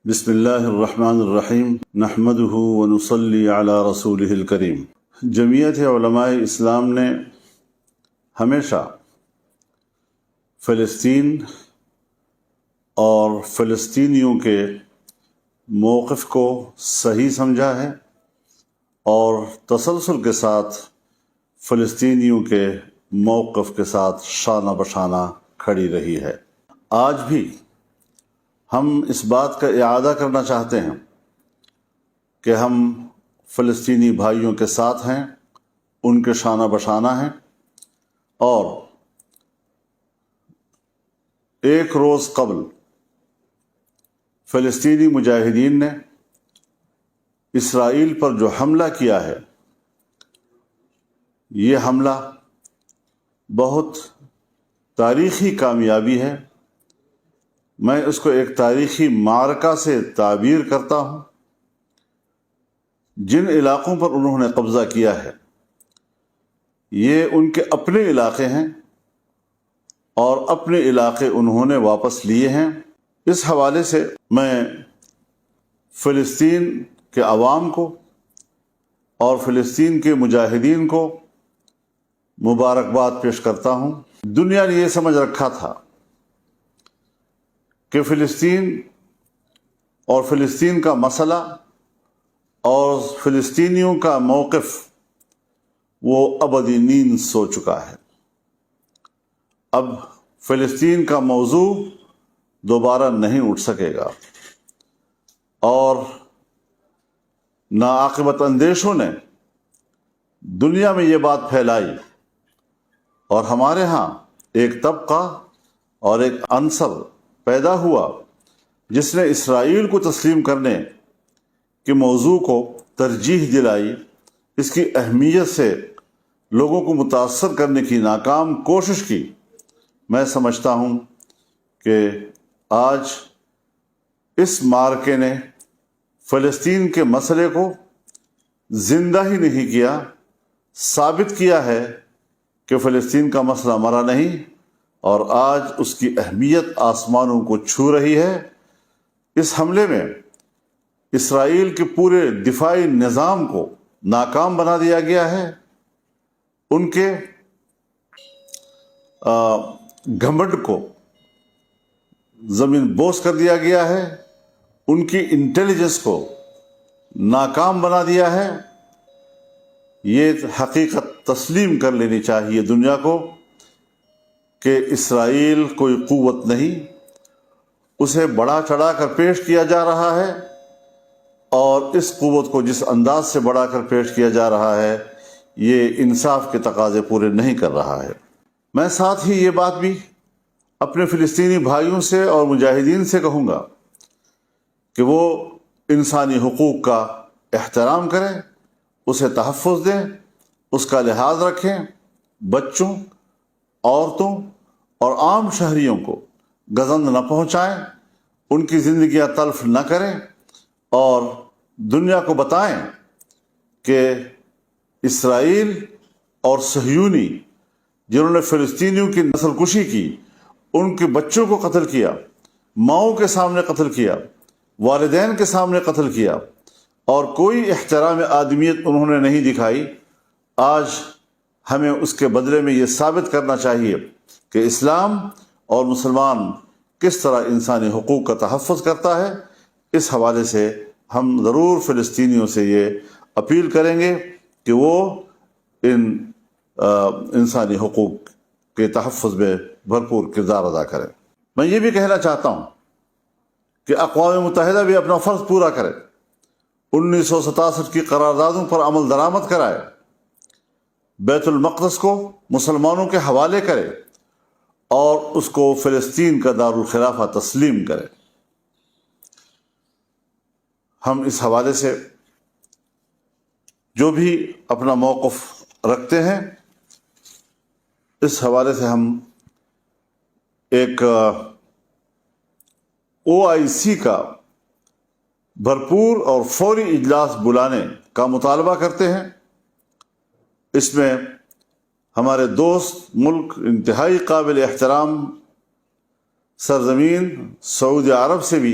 بسم اللہ الرحمن الرحیم نحمدہ ونصلی علی رسولہ الکریم۔ جمعیت علماء اسلام نے ہمیشہ فلسطین اور فلسطینیوں کے موقف کو صحیح سمجھا ہے اور تسلسل کے ساتھ فلسطینیوں کے موقف کے ساتھ شانہ بشانہ کھڑی رہی ہے۔ آج بھی ہم اس بات کا اعادہ کرنا چاہتے ہیں کہ ہم فلسطینی بھائیوں کے ساتھ ہیں، ان کے شانہ بشانہ ہیں، اور ایک روز قبل فلسطینی مجاہدین نے اسرائیل پر جو حملہ کیا ہے، یہ حملہ بہت تاریخی کامیابی ہے۔ میں اس کو ایک تاریخی معرکہ سے تعبیر کرتا ہوں۔ جن علاقوں پر انہوں نے قبضہ کیا ہے یہ ان کے اپنے علاقے ہیں اور اپنے علاقے انہوں نے واپس لیے ہیں۔ اس حوالے سے میں فلسطین کے عوام کو اور فلسطین کے مجاہدین کو مبارکباد پیش کرتا ہوں۔ دنیا نے یہ سمجھ رکھا تھا کہ فلسطین اور فلسطین کا مسئلہ اور فلسطینیوں کا موقف وہ ابدی نیند سو چکا ہے۔ اب فلسطین کا موضوع دوبارہ نہیں اٹھ سکے گا، اور ناعاقبت اندیشوں نے دنیا میں یہ بات پھیلائی، اور ہمارے ہاں ایک طبقہ اور ایک عنصر پیدا ہوا جس نے اسرائیل کو تسلیم کرنے کے موضوع کو ترجیح دلائی، اس کی اہمیت سے لوگوں کو متاثر کرنے کی ناکام کوشش کی۔ میں سمجھتا ہوں کہ آج اس معرکے نے فلسطین کے مسئلے کو زندہ ہی نہیں کیا، ثابت کیا ہے کہ فلسطین کا مسئلہ مرا نہیں، اور آج اس کی اہمیت آسمانوں کو چھو رہی ہے۔ اس حملے میں اسرائیل کے پورے دفاعی نظام کو ناکام بنا دیا گیا ہے، ان کے گھمنڈ کو زمین بوس کر دیا گیا ہے، ان کی انٹیلیجنس کو ناکام بنا دیا ہے۔ یہ حقیقت تسلیم کر لینی چاہیے دنیا کو کہ اسرائیل کوئی قوت نہیں، اسے بڑا چڑھا کر پیش کیا جا رہا ہے، اور اس قوت کو جس انداز سے بڑھا کر پیش کیا جا رہا ہے یہ انصاف کے تقاضے پورے نہیں کر رہا ہے۔ میں ساتھ ہی یہ بات بھی اپنے فلسطینی بھائیوں سے اور مجاہدین سے کہوں گا کہ وہ انسانی حقوق کا احترام کریں، اسے تحفظ دیں، اس کا لحاظ رکھیں، بچوں، عورتوں اور عام شہریوں کو گزند نہ پہنچائیں، ان کی زندگیاں تلف نہ کریں، اور دنیا کو بتائیں کہ اسرائیل اور صہیونی جنہوں نے فلسطینیوں کی نسل کشی کی، ان کے بچوں کو قتل کیا، ماؤں کے سامنے قتل کیا، والدین کے سامنے قتل کیا، اور کوئی احترام آدمیت انہوں نے نہیں دکھائی، آج ہمیں اس کے بدلے میں یہ ثابت کرنا چاہیے کہ اسلام اور مسلمان کس طرح انسانی حقوق کا تحفظ کرتا ہے۔ اس حوالے سے ہم ضرور فلسطینیوں سے یہ اپیل کریں گے کہ وہ ان انسانی حقوق کے تحفظ میں بھرپور کردار ادا کریں۔ میں یہ بھی کہنا چاہتا ہوں کہ اقوام متحدہ بھی اپنا فرض پورا کرے، 1967 کی قراردادوں پر عمل درآمد کرائے، بیت المقدس کو مسلمانوں کے حوالے کرے، اور اس کو فلسطین کا دارالخلافہ تسلیم کرے۔ ہم اس حوالے سے جو بھی اپنا موقف رکھتے ہیں، اس حوالے سے ہم ایک OIC کا بھرپور اور فوری اجلاس بلانے کا مطالبہ کرتے ہیں۔ اس میں ہمارے دوست ملک، انتہائی قابل احترام سرزمین سعودی عرب سے بھی